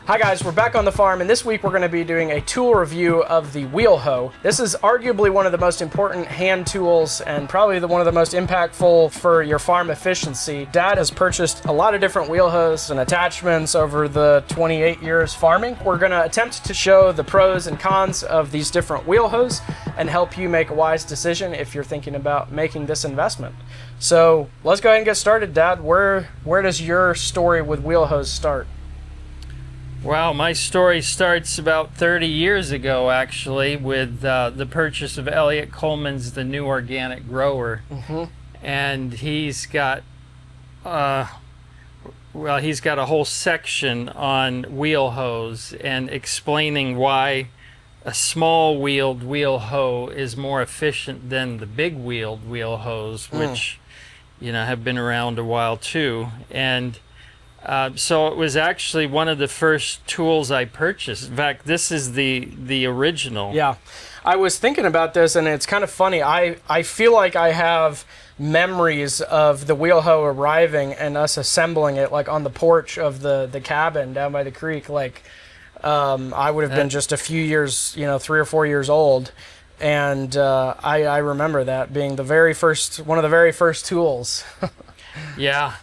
Hi guys, we're back on the farm, and this week we're going to be doing a tool review of the wheel hoe. This is arguably one of the most important hand tools and probably one of the most impactful for your farm efficiency. Dad has purchased a lot of different wheel hoes and attachments over the 28 years farming. We're going to attempt to show the pros and cons of these different wheel hoes and help you make a wise decision if you're thinking about making this investment. So let's go ahead and get started, Dad. Where does your story with wheel hoes start? Well, my story starts about 30 years ago, actually, with the purchase of Elliot Coleman's The New Organic Grower. Mm-hmm. And he's got a whole section on wheel hoes and explaining why a small wheeled wheel hoe is more efficient than the big wheeled wheel hoes, which, have been around a while too. And so it was actually one of the first tools I purchased. In fact, this is the original. Yeah. I was thinking about this, and it's kind of funny. I feel like I have memories of the wheel hoe arriving and us assembling it, like on the porch of the cabin down by the creek. Like, I would have been just a few years, 3 or 4 years old. And I remember that being one of the very first tools. Yeah.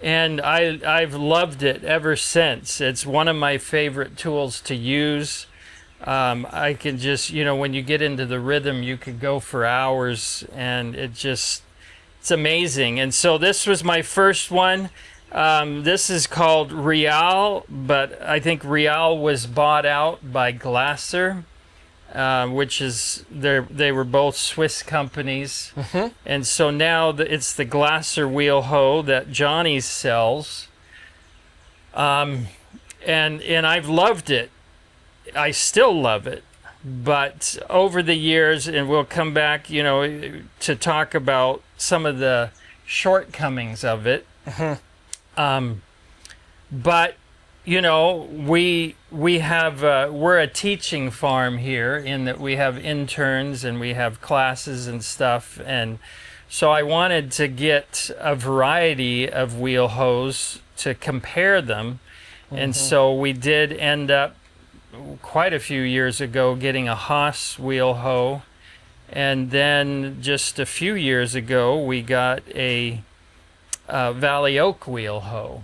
And I've loved it ever since. It's one of my favorite tools to use. I can just, when you get into the rhythm, you could go for hours, and it's amazing. And so this was my first one. This is called Real, but I think Real was bought out by Glaser. Which is they were both Swiss companies, and so now it's the Glaser wheel hoe that Johnny sells, and I've loved it. I still love it, but over the years, and we'll come back, to talk about some of the shortcomings of it. But we're a teaching farm here in that we have interns and we have classes and stuff. And so I wanted to get a variety of wheel hoes to compare them. And so we did end up quite a few years ago getting a Haas wheel hoe. And then just a few years ago, we got a Valley Oak wheel hoe.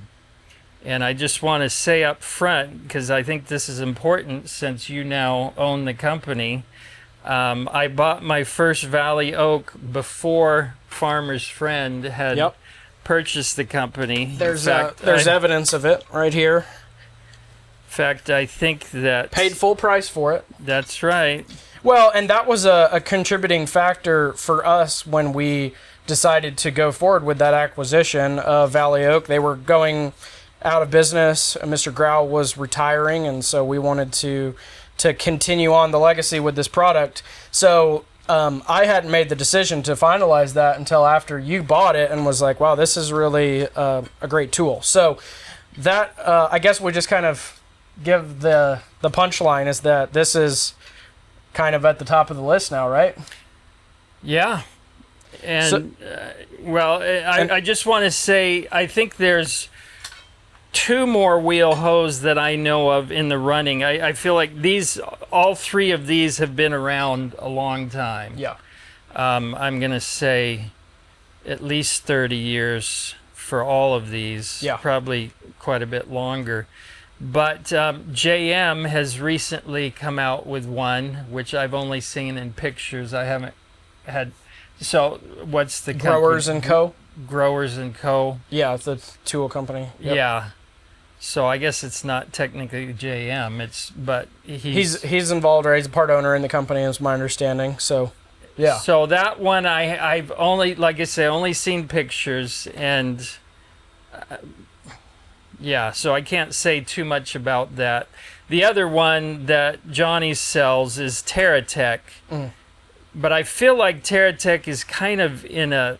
And I just want to say up front, because I think this is important since you now own the company, I bought my first Valley Oak before Farmer's Friend had purchased the company. There's evidence of it right here. In fact, I think that... Paid full price for it. That's right. Well, and that was a contributing factor for us when we decided to go forward with that acquisition of Valley Oak. They were going out of business. Mr. Grau was retiring, and so we wanted to continue on the legacy with this product. So I hadn't made the decision to finalize that until after you bought it and was like, wow, this is really a great tool. So that I guess we just kind of give the punchline is that this is kind of at the top of the list now, right? Yeah. And I just want to say, I think there's 2 more wheel hoes that I know of in the running. I feel like all 3 of these have been around a long time. Yeah. I'm going to say at least 30 years for all of these. Yeah. Probably quite a bit longer. But JM has recently come out with one, which I've only seen in pictures. I haven't had... So what's the company? Growers and Co.? Growers and Co. Yeah, it's a tool company. Yep. Yeah. So I guess it's not technically JM. But he's involved, or he's a part owner in the company, is my understanding. So, yeah. So that one I've only, like I say, only seen pictures, and so I can't say too much about that. The other one that Johnny sells is TerraTech, but I feel like TerraTech is kind of in a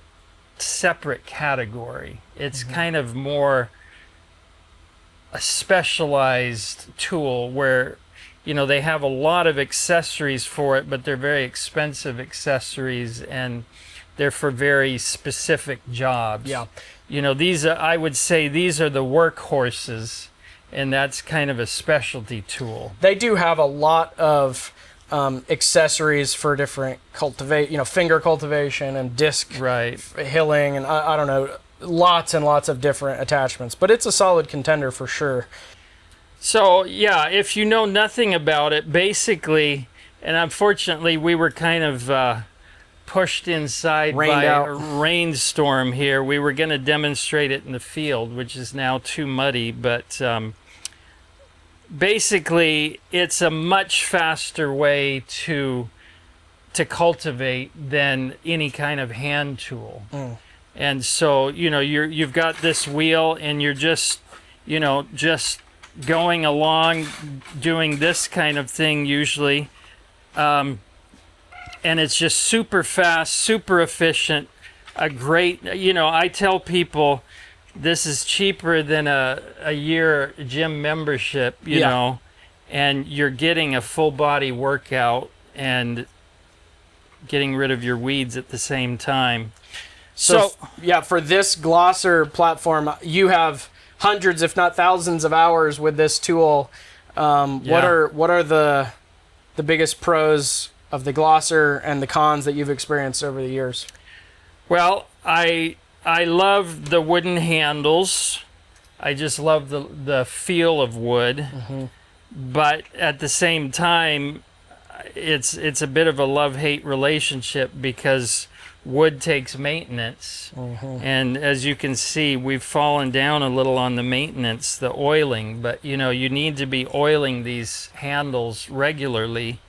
separate category. It's kind of more a specialized tool where they have a lot of accessories for it, but they're very expensive accessories and they're for very specific jobs. Yeah. I would say these are the workhorses and that's kind of a specialty tool. They do have a lot of accessories for different finger cultivation and disc hilling, and I don't know, lots and lots of different attachments. But it's a solid contender for sure. So yeah, if you know nothing about it, basically, and unfortunately we were kind of pushed inside by a rainstorm here. We were going to demonstrate it in the field, which is now too muddy, but basically it's a much faster way to cultivate than any kind of hand tool. And so you've got this wheel and you're just going along doing this kind of thing usually, and it's just super fast, super efficient, a great, I tell people this is cheaper than a year gym membership, you know, and you're getting a full body workout and getting rid of your weeds at the same time. So for this Glaser platform, you have hundreds, if not thousands, of hours with this tool. What are the biggest pros of the Glaser and the cons that you've experienced over the years? Well, I love the wooden handles. I just love the feel of wood. But at the same time, it's a bit of a love-hate relationship because wood takes maintenance. And as you can see, we've fallen down a little on the maintenance, the oiling, but you need to be oiling these handles regularly.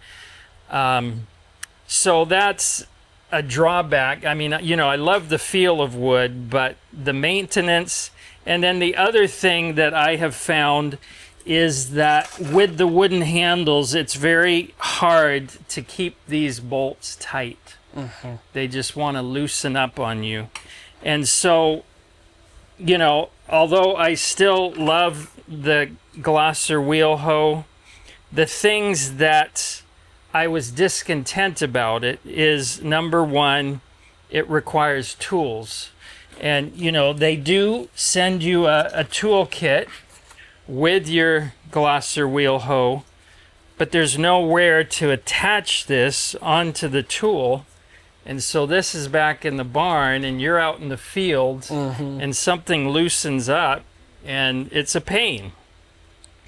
So that's a drawback. I mean, I love the feel of wood, but the maintenance. And then the other thing that I have found is that with the wooden handles, it's very hard to keep these bolts tight. They just want to loosen up on you. And so, although I still love the Glaser wheel hoe, the things that I was discontent about it is, number one, it requires tools. And, they do send you a tool kit with your Glaser wheel hoe, but there's nowhere to attach this onto the tool. And so this is back in the barn and you're out in the field and something loosens up and it's a pain.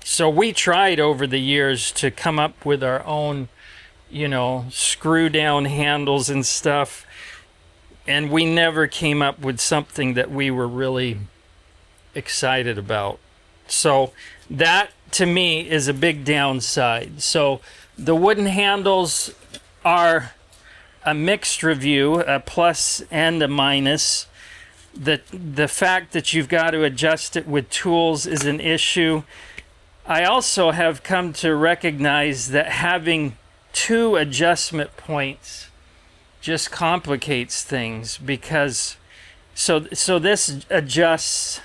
So we tried over the years to come up with our own, screw down handles and stuff. And we never came up with something that we were really excited about. So that to me is a big downside. So the wooden handles are a mixed review, a plus and a minus. The fact that you've got to adjust it with tools is an issue. I also have come to recognize that having two adjustment points just complicates things, because so this adjusts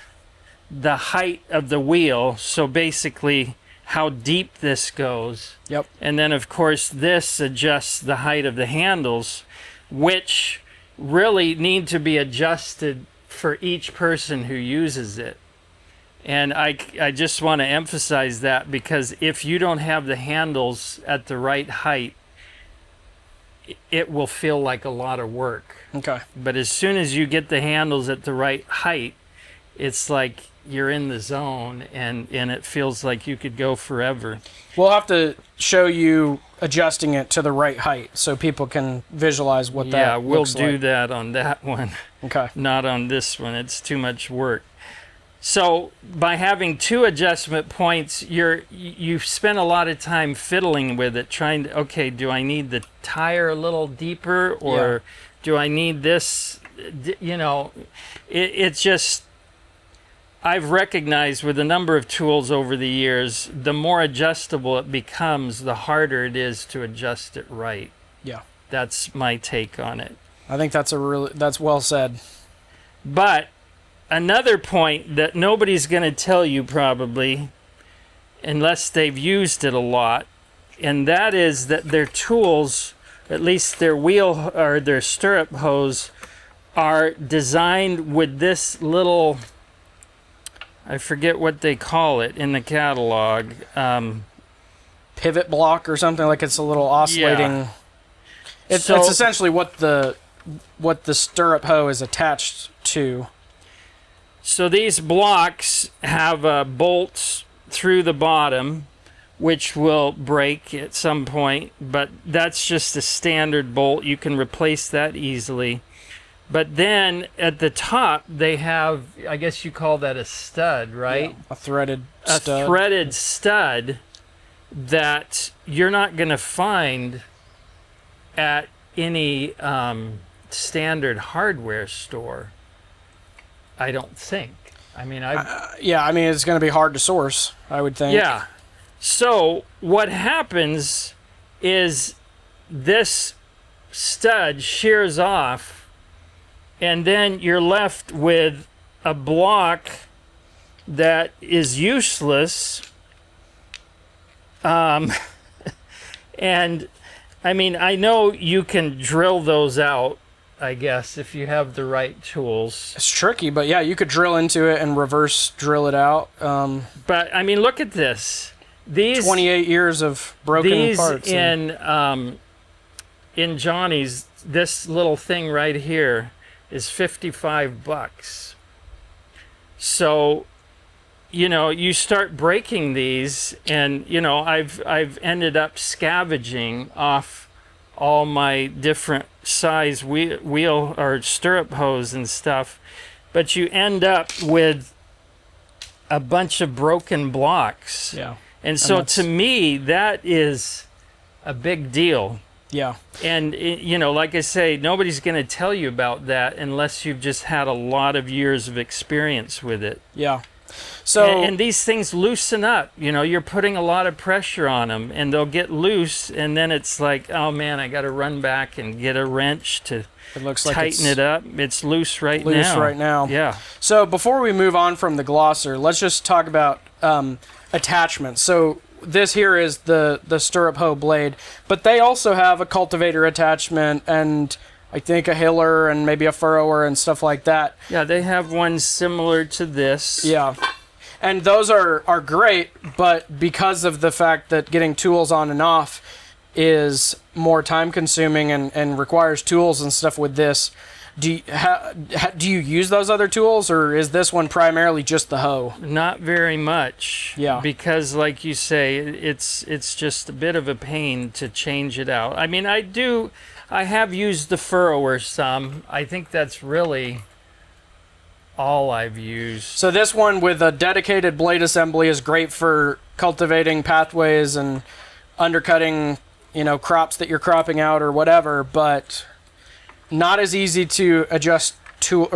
the height of the wheel, so basically how deep this goes. Yep. And then of course this adjusts the height of the handles, which really need to be adjusted for each person who uses it. And I just want to emphasize that, because if you don't have the handles at the right height, it will feel like a lot of work. Okay. But as soon as you get the handles at the right height, it's like you're in the zone, and it feels like you could go forever. We'll have to show you adjusting it to the right height so people can visualize what that looks like. Yeah, we'll do that on that one. Okay. Not on this one. It's too much work. So by having two adjustment points, you spend a lot of time fiddling with it, trying to, okay, do I need the tire a little deeper, or do I need this? It's just, I've recognized with a number of tools over the years, the more adjustable it becomes, the harder it is to adjust it right. Yeah. That's my take on it. I think that's well said. But another point that nobody's going to tell you probably, unless they've used it a lot, and that is that their tools, at least their wheel or their stirrup hose, are designed with this little, I forget what they call it in the catalog. Pivot block or something, like it's a little oscillating. Yeah. It's essentially what the stirrup hoe is attached to. So these blocks have bolts through the bottom, which will break at some point, but that's just a standard bolt. You can replace that easily. But then at the top, they have, I guess you call that a stud, right? Yeah, a threaded stud. A threaded stud that you're not going to find at any standard hardware store, I don't think. I mean, it's going to be hard to source, I would think. Yeah. So what happens is this stud shears off, and then you're left with a block that is useless. And I mean, I know you can drill those out, I guess, if you have the right tools. It's tricky, but yeah, you could drill into it and reverse drill it out. But I mean, look at this. These 28 years of broken parts. In Johnny's, this little thing right here is $55. So, you start breaking these, and I've ended up scavenging off all my different size wheel or stirrup hose and stuff, but you end up with a bunch of broken blocks. Yeah. And so to me, that is a big deal. Yeah. And, like I say, nobody's going to tell you about that unless you've just had a lot of years of experience with it. Yeah. So and these things loosen up. You're putting a lot of pressure on them, and they'll get loose, and then it's like, oh, man, I got to run back and get a wrench to tighten it up. It's loose right now. Yeah. So before we move on from the glosser, let's just talk about attachments. So this here is the stirrup hoe blade, but they also have a cultivator attachment and I think a hiller and maybe a furrower and stuff like that. Yeah, they have one similar to this. Yeah. And those are great, but because of the fact that getting tools on and off is more time consuming and requires tools and stuff with this, do you use those other tools, or is this one primarily just the hoe? Not very much. Yeah. Because like you say, it's just a bit of a pain to change it out. I mean, I have used the furrower some. I think that's really all I've used. So this one with a dedicated blade assembly is great for cultivating pathways and undercutting, crops that you're cropping out or whatever, but not as easy to adjust to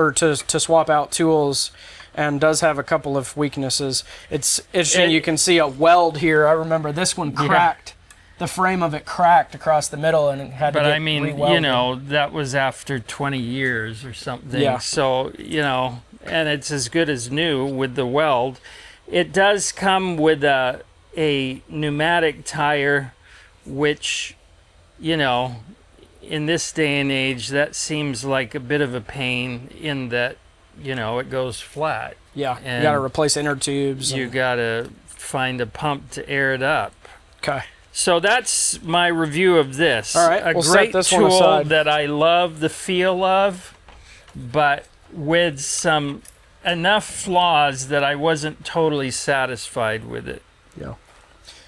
swap out tools, and does have a couple of weaknesses. It's interesting. You can see a weld here. I remember this one cracked. Yeah. The frame of it cracked across the middle, and it had to get rewelded. That was after 20 years or something. Yeah. So, and it's as good as new with the weld. It does come with a pneumatic tire, which, in this day and age, that seems like a bit of a pain in that, it goes flat. Yeah, you got to replace inner tubes. You got to find a pump to air it up. Okay. So that's my review of this. All right, we'll great set this tool one aside. That I love the feel of, but with some enough flaws that I wasn't totally satisfied with it. Yeah.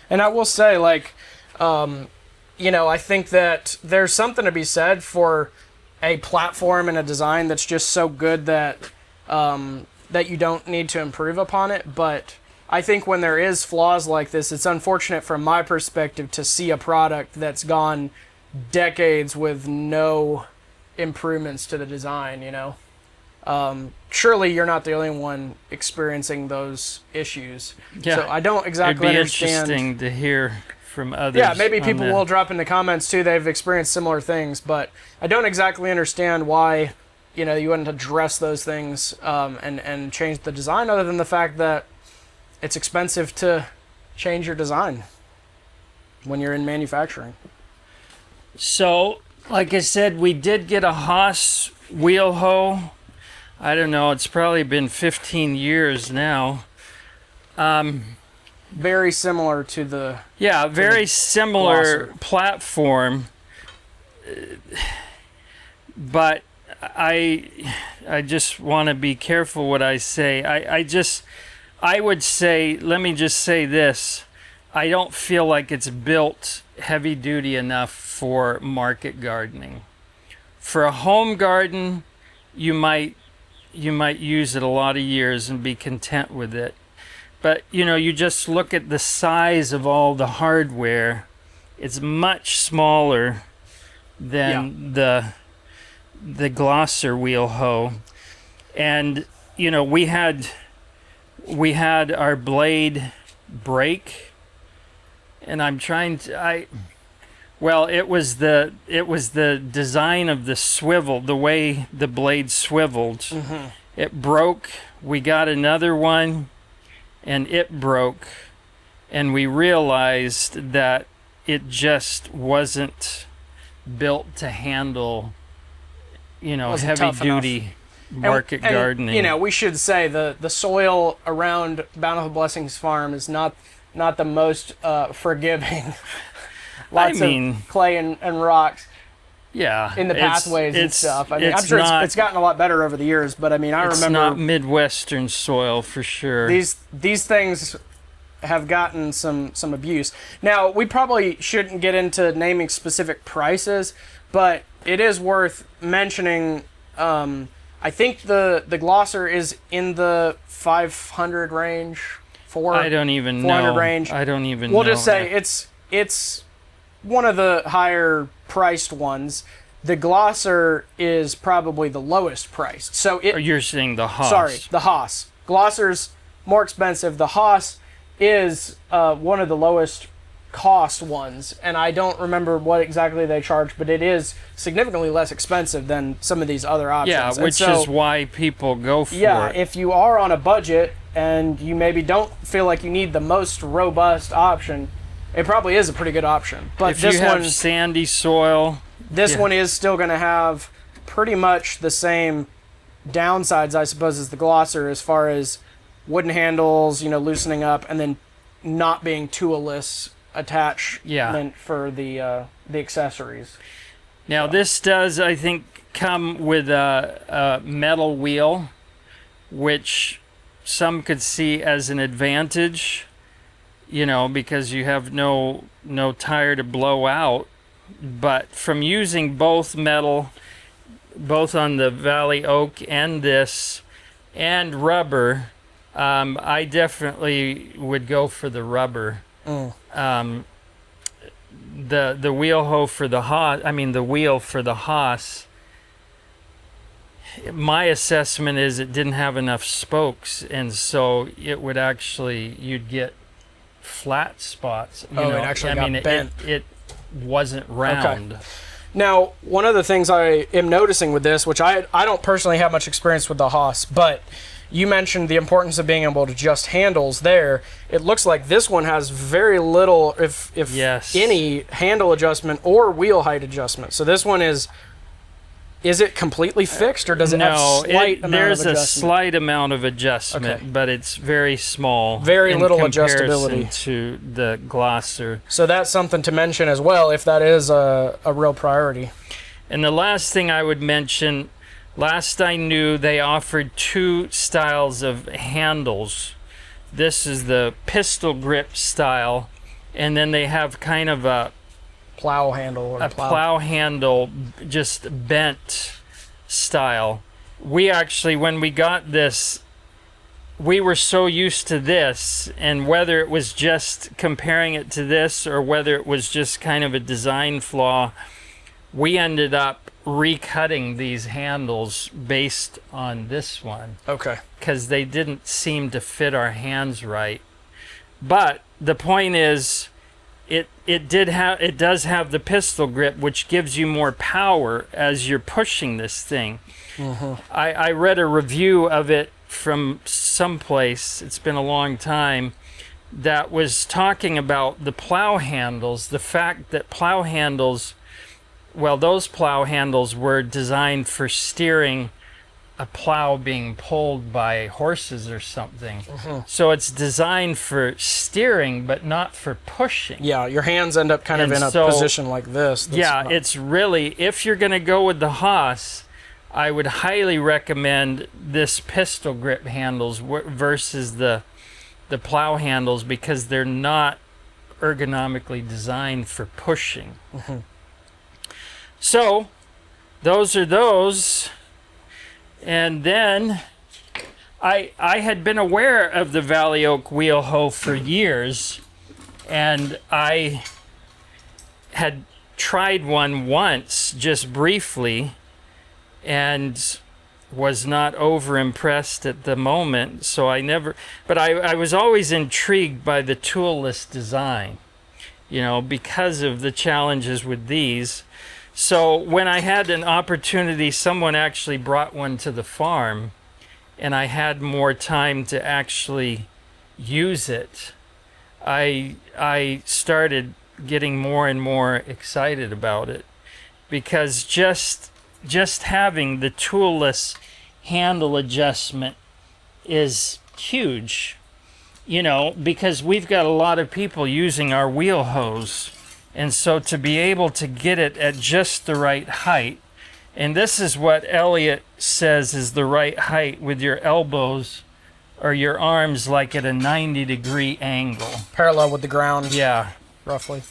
And I will say, I think that there's something to be said for a platform and a design that's just so good that that you don't need to improve upon it. But I think when there is flaws like this, it's unfortunate from my perspective to see a product that's gone decades with no improvements to the design, Surely you're not the only one experiencing those issues. Yeah. So I don't exactly understand. It'd be interesting to hear from others. Yeah, maybe people will drop in the comments too. They've experienced similar things, but I don't exactly understand why, you wouldn't address those things and change the design, other than the fact that it's expensive to change your design when you're in manufacturing. So, like I said, we did get a Haas wheel hoe. I don't know, it's probably been 15 years now. Very similar to the Yeah, very similar Glaser. platform, but I just want to be careful what I say. I would say, let me just say this. I don't feel like it's built heavy duty enough for market gardening. For a home garden, you might use it a lot of years and be content with it. But you just look at the size of all the hardware. It's much smaller than the Glaser wheel hoe. And we had our blade break, and I'm trying to it was the design of the swivel, the way the blade swiveled. Mm-hmm. It broke. We got another one, and it broke, and we realized that it just wasn't built to handle, heavy duty market gardening. We should say the soil around Bountiful Blessings Farm is not the most forgiving. Lots of clay and rocks. Yeah, in the pathways and stuff. I mean, I'm sure it's gotten a lot better over the years, but I mean, I remember it's not Midwestern soil for sure. These things have gotten some abuse. Now, we probably shouldn't get into naming specific prices, but it is worth mentioning. I think the Glaser is in the 500 range. I don't even 400 know. range. I don't even know. We'll just say it's one of the higher priced ones. The Glaser is probably the lowest priced. So you're saying the Haas. Sorry, the Haas. Glaser's more expensive. The Haas is one of the lowest cost ones, and I don't remember what exactly they charge, but it is significantly less expensive than some of these other options. Yeah, which is why people go for it. Yeah, if you are on a budget and you maybe don't feel like you need the most robust option, it probably is a pretty good option. But if you have sandy soil, this one is still going to have pretty much the same downsides, I suppose, as the Glaser, as far as wooden handles, loosening up, and then not being toolless attachment for the accessories. Now, this does, I think, come with a metal wheel, which some could see as an advantage, because you have no tire to blow out. But from using both metal, both on the Valley Oak and this, and rubber, I definitely would go for the rubber. The wheel hoe for the Haas, the wheel for the Haas, my assessment is it didn't have enough spokes, and so it would you'd get flat spots. It actually got bent. It wasn't round. Okay. Now, one of the things I am noticing with this, which I don't personally have much experience with the Haas, but you mentioned the importance of being able to adjust handles there. It looks like this one has very little, if any, handle adjustment or wheel height adjustment. So this one is it completely fixed, or does it have slight amount of adjustment? There's a slight amount of adjustment, but it's very small. Very little adjustability to the Glaser. So that's something to mention as well, if that is a real priority. And the last thing I would mention, last I knew, they offered two styles of handles. This is the pistol grip style, and then they have kind of a plow handle, plow handle, just bent style. We actually, when we got this, we were so used to this, and whether it was just comparing it to this or whether it was just kind of a design flaw, we ended up recutting these handles based on this one. Okay. Because they didn't seem to fit our hands right. But the point is, it does have the pistol grip, which gives you more power as you're pushing this thing. Mm-hmm. I read a review of it from someplace, it's been a long time, that was talking about the plow handles, the fact that plow handles, those plow handles were designed for steering a plow being pulled by horses or something. So it's designed for steering, but not for pushing. Yeah, your hands end up kind of And in a so- position like this. that's Yeah, not- it's really, if you're going to go with the Haas, I would highly recommend this pistol grip handles versus the plow handles, because they're not ergonomically designed for pushing. So those are those. And then I had been aware of the Valley Oak wheel hoe for years, and I had tried one once just briefly and was not over impressed at the moment, so but I was always intrigued by the toolless design, because of the challenges with these. So when I had an opportunity, someone actually brought one to the farm, and I had more time to actually use it, I started getting more and more excited about it, because just having the toolless handle adjustment is huge, because we've got a lot of people using our wheel hose. And so to be able to get it at just the right height, and this is what Elliot says is the right height, with your elbows or your arms like at a 90-degree angle. parallel with the ground, Yeah. roughly.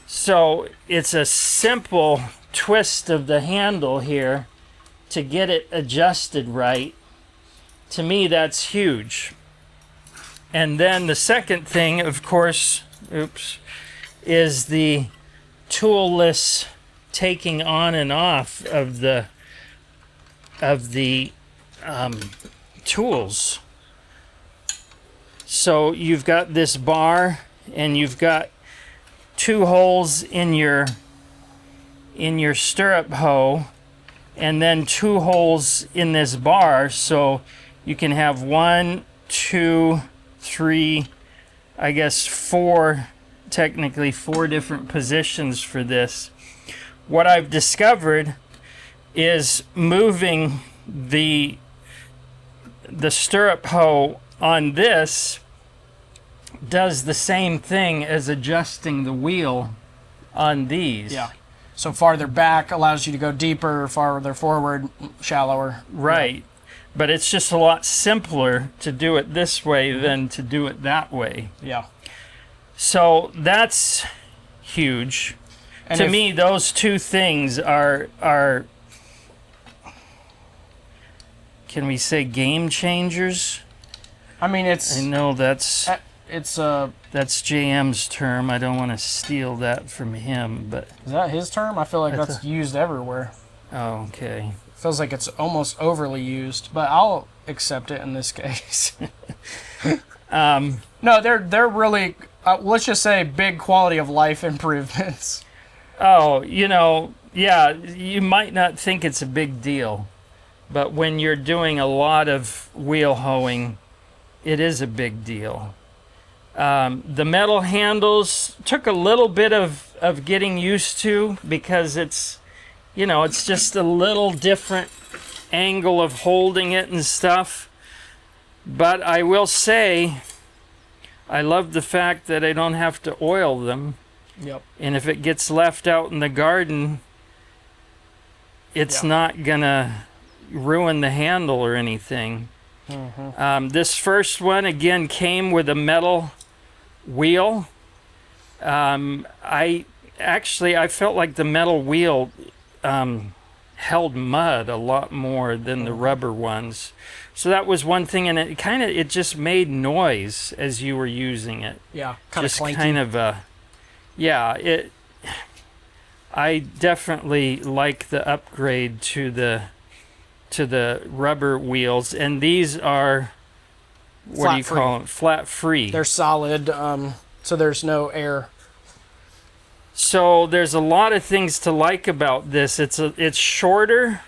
So it's a simple twist of the handle here to get it adjusted right. To me, that's huge. And then the second thing, of course, is the toolless taking on and off of the tools. So you've got this bar, and you've got 2 holes in your stirrup hoe, and then 2 holes in this bar, so you can have 1, 2, 3, I guess 4, technically 4 different positions for this. What I've discovered is moving the stirrup hoe on this does the same thing as adjusting the wheel on these. Yeah. So farther back allows you to go deeper, farther forward, shallower. Right. But it's just a lot simpler to do it this way than to do it that way. Yeah. So that's huge. And To me, those 2 things are can we say game changers? I mean, it's I know that's JM's term. I don't want to steal that from him, but is that his term? I feel like that's used everywhere. oh, okay. Feels like it's almost overly used, but I'll accept it in this case. No, they're really, let's just say, big quality of life improvements. Oh, yeah, you might not think it's a big deal, but when you're doing a lot of wheel hoeing, it is a big deal. The metal handles took a little bit of getting used to, because it's just a little different angle of holding it and stuff. But I will say, I love the fact that I don't have to oil them. Yep. And if it gets left out in the garden, it's not gonna ruin the handle or anything. This first one, again, came with a metal wheel. I felt like the metal wheel held mud a lot more than the rubber ones. So that was one thing, and it just made noise as you were using it. Yeah, kind of Just clanky. kind of I definitely like the upgrade to the rubber wheels, and these are what do you call them? Flat free. They're solid, so there's no air. So there's a lot of things to like about this. It's shorter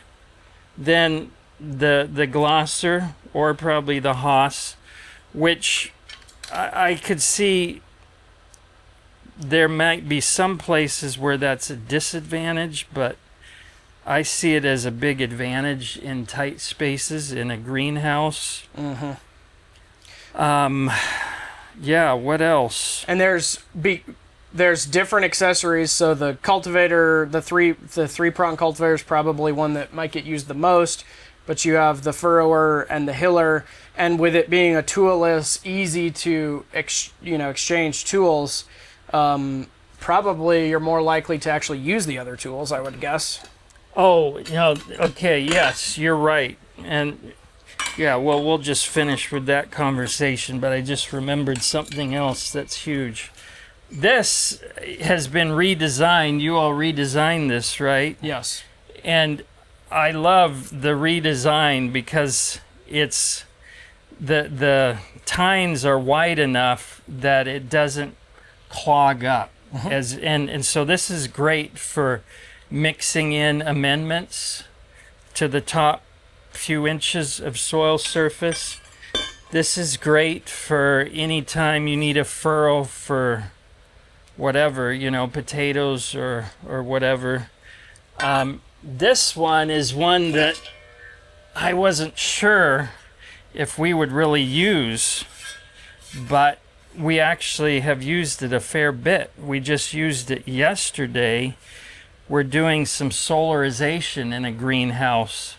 than the Glaser, or probably the Haas, which I could see there might be some places where that's a disadvantage, but I see it as a big advantage in tight spaces in a greenhouse. Yeah, what else? And there's different accessories. So the cultivator, the three prong cultivator is probably one that might get used the most. But you have the furrower and the hiller, and with it being a toolless, easy to exchange tools, probably you're more likely to actually use the other tools, I would guess. Oh, okay, yes, you're right. And yeah, well, we'll just finish with that conversation, but I just remembered something else that's huge. This has been redesigned. You all redesigned this, right? Yes. And I love the redesign because it's the tines are wide enough that it doesn't clog up. And so this is great for mixing in amendments to the top few inches of soil surface. This is great for any time you need a furrow for whatever, potatoes or whatever. This one is one that I wasn't sure if we would really use, but we actually have used it a fair bit. We just used it yesterday. We're doing some solarization in a greenhouse,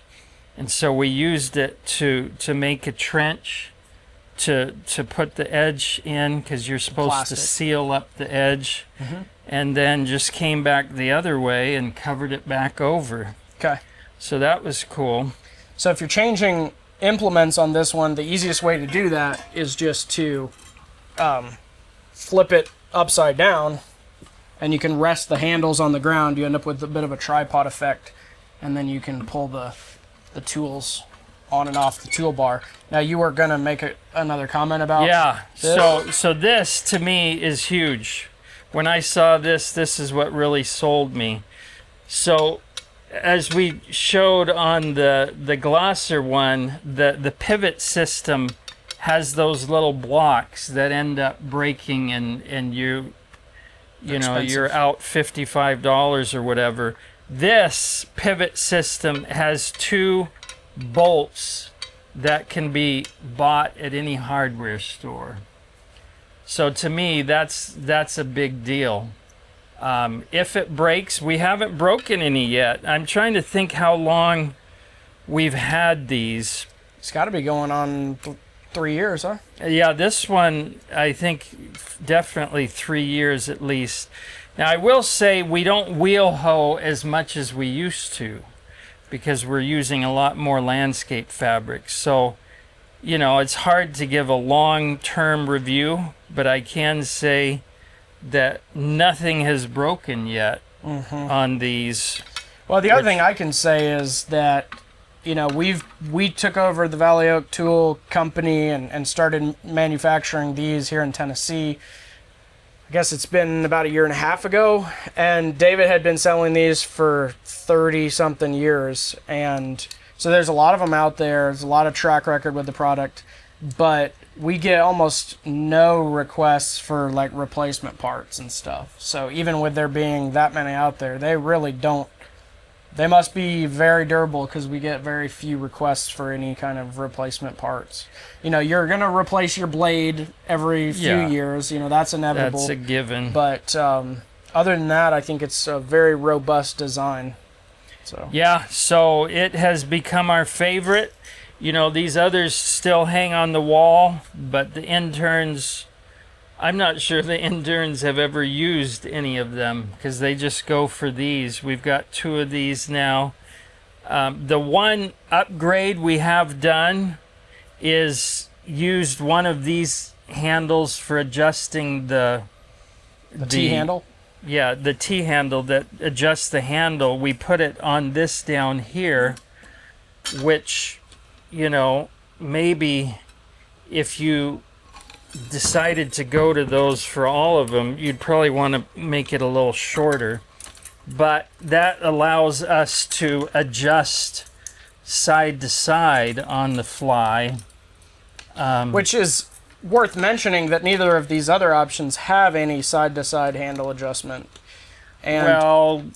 and so we used it to make a trench to put the edge in, because you're supposed to seal up the edge. And then just came back the other way and covered it back over. Okay. So that was cool. So if you're changing implements on this one, the easiest way to do that is just to flip it upside down, and you can rest the handles on the ground. You end up with a bit of a tripod effect, and then you can pull the tools on and off the toolbar. Now, you were going to make another comment about this? So this to me is huge. When I saw this is what really sold me. So as we showed on the Glaser one, the pivot system has those little blocks that end up breaking, and you're out $55 or whatever. This pivot system has 2 bolts that can be bought at any hardware store. So to me, that's a big deal. If it breaks, we haven't broken any yet. I'm trying to think how long we've had these. It's got to be going on 3 years, huh? Yeah, this one, I think definitely 3 years at least. Now, I will say we don't wheel hoe as much as we used to, because we're using a lot more landscape fabric. So, it's hard to give a long-term review, but I can say that nothing has broken yet on these. Well, the other thing I can say is that, we took over the Valley Oak Tool Company and started manufacturing these here in Tennessee. I guess it's been about 1.5 years ago, and David had been selling these for 30-something years, and so there's a lot of them out there. There's a lot of track record with the product, but we get almost no requests for like replacement parts and stuff. So even with there being that many out there, they really don't. They must be very durable, because we get very few requests for any kind of replacement parts. You're going to replace your blade every few years. That's inevitable. That's a given. But other than that, I think it's a very robust design. So it has become our favorite. These others still hang on the wall, but the interns, I'm not sure the interns have ever used any of them, because they just go for these. We've got 2 of these now. The one upgrade we have done is used one of these handles for adjusting the T-handle? Yeah, the T-handle that adjusts the handle. We put it on this down here, which, maybe if you decided to go to those for all of them, you'd probably want to make it a little shorter. But that allows us to adjust side to side on the fly. Which is worth mentioning that neither of these other options have any side-to-side handle adjustment. And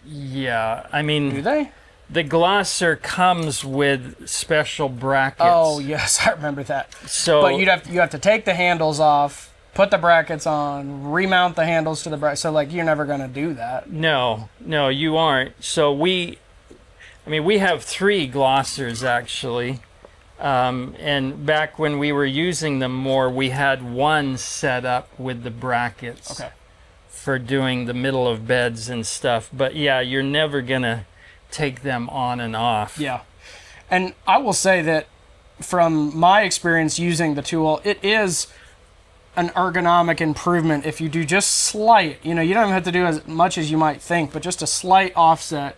Yeah, I Do mean, they? the Glaser comes with special brackets. Oh yes, I remember that. So, But you have to take the handles off, put the brackets on, remount the handles to the bracket. So like you're never gonna do that. no, you aren't. So we have 3 Glasers actually. And back when we were using them more, we had one set up with the brackets. Okay. For doing the middle of beds and stuff. But yeah, you're never gonna take them on and off. Yeah. And I will say that from my experience using the tool, it is an ergonomic improvement if you do just slight, you don't even have to do as much as you might think, but just a slight offset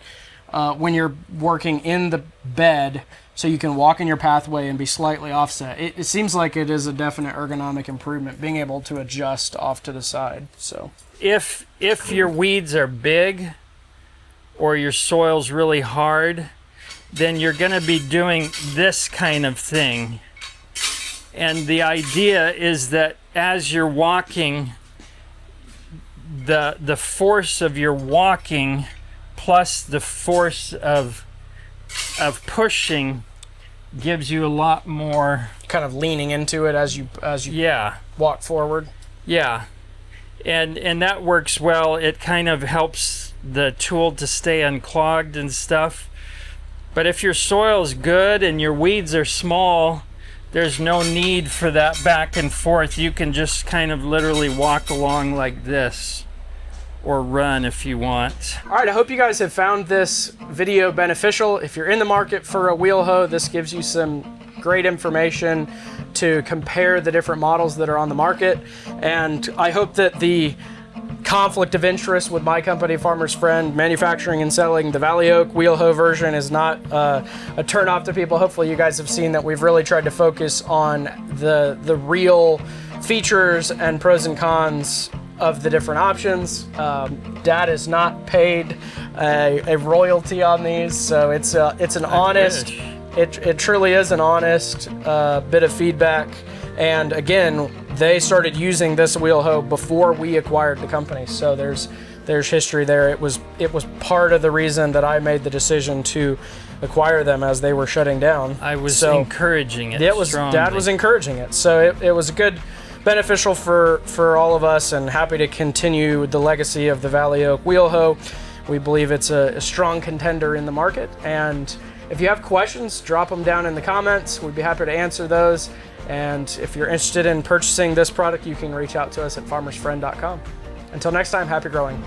when you're working in the bed so you can walk in your pathway and be slightly offset. It seems like it is a definite ergonomic improvement, being able to adjust off to the side. So If your weeds are big or your soil's really hard, then you're going to be doing this kind of thing. And the idea is that as you're walking, the force of your walking plus the force of pushing gives you a lot more kind of leaning into it as you yeah walk forward. yeah and that works well. It kind of helps the tool to stay unclogged and stuff. But if your soil's good and your weeds are small, there's no need for that back and forth. You can just kind of literally walk along like this, or run if you want. All right, I hope you guys have found this video beneficial. If you're in the market for a wheel hoe, this gives you some great information to compare the different models that are on the market. And I hope that the conflict of interest with my company, Farmer's Friend, manufacturing and selling the Valley Oak wheel hoe version is not a turn off to people. Hopefully you guys have seen that we've really tried to focus on the real features and pros and cons of the different options. Dad is not paid a royalty on these, so it's an honest, it truly is an honest bit of feedback. And again, they started using this wheel hoe before we acquired the company, so there's history there. It was part of the reason that I made the decision to acquire them as they were shutting down. I was encouraging it. Strongly. Dad was encouraging it, so it was a good, beneficial for all of us, and happy to continue the legacy of the Valley Oak wheel hoe. We believe it's a strong contender in the market, and if you have questions, drop them down in the comments. We'd be happy to answer those. And if you're interested in purchasing this product, you can reach out to us at farmersfriend.com. Until next time, happy growing.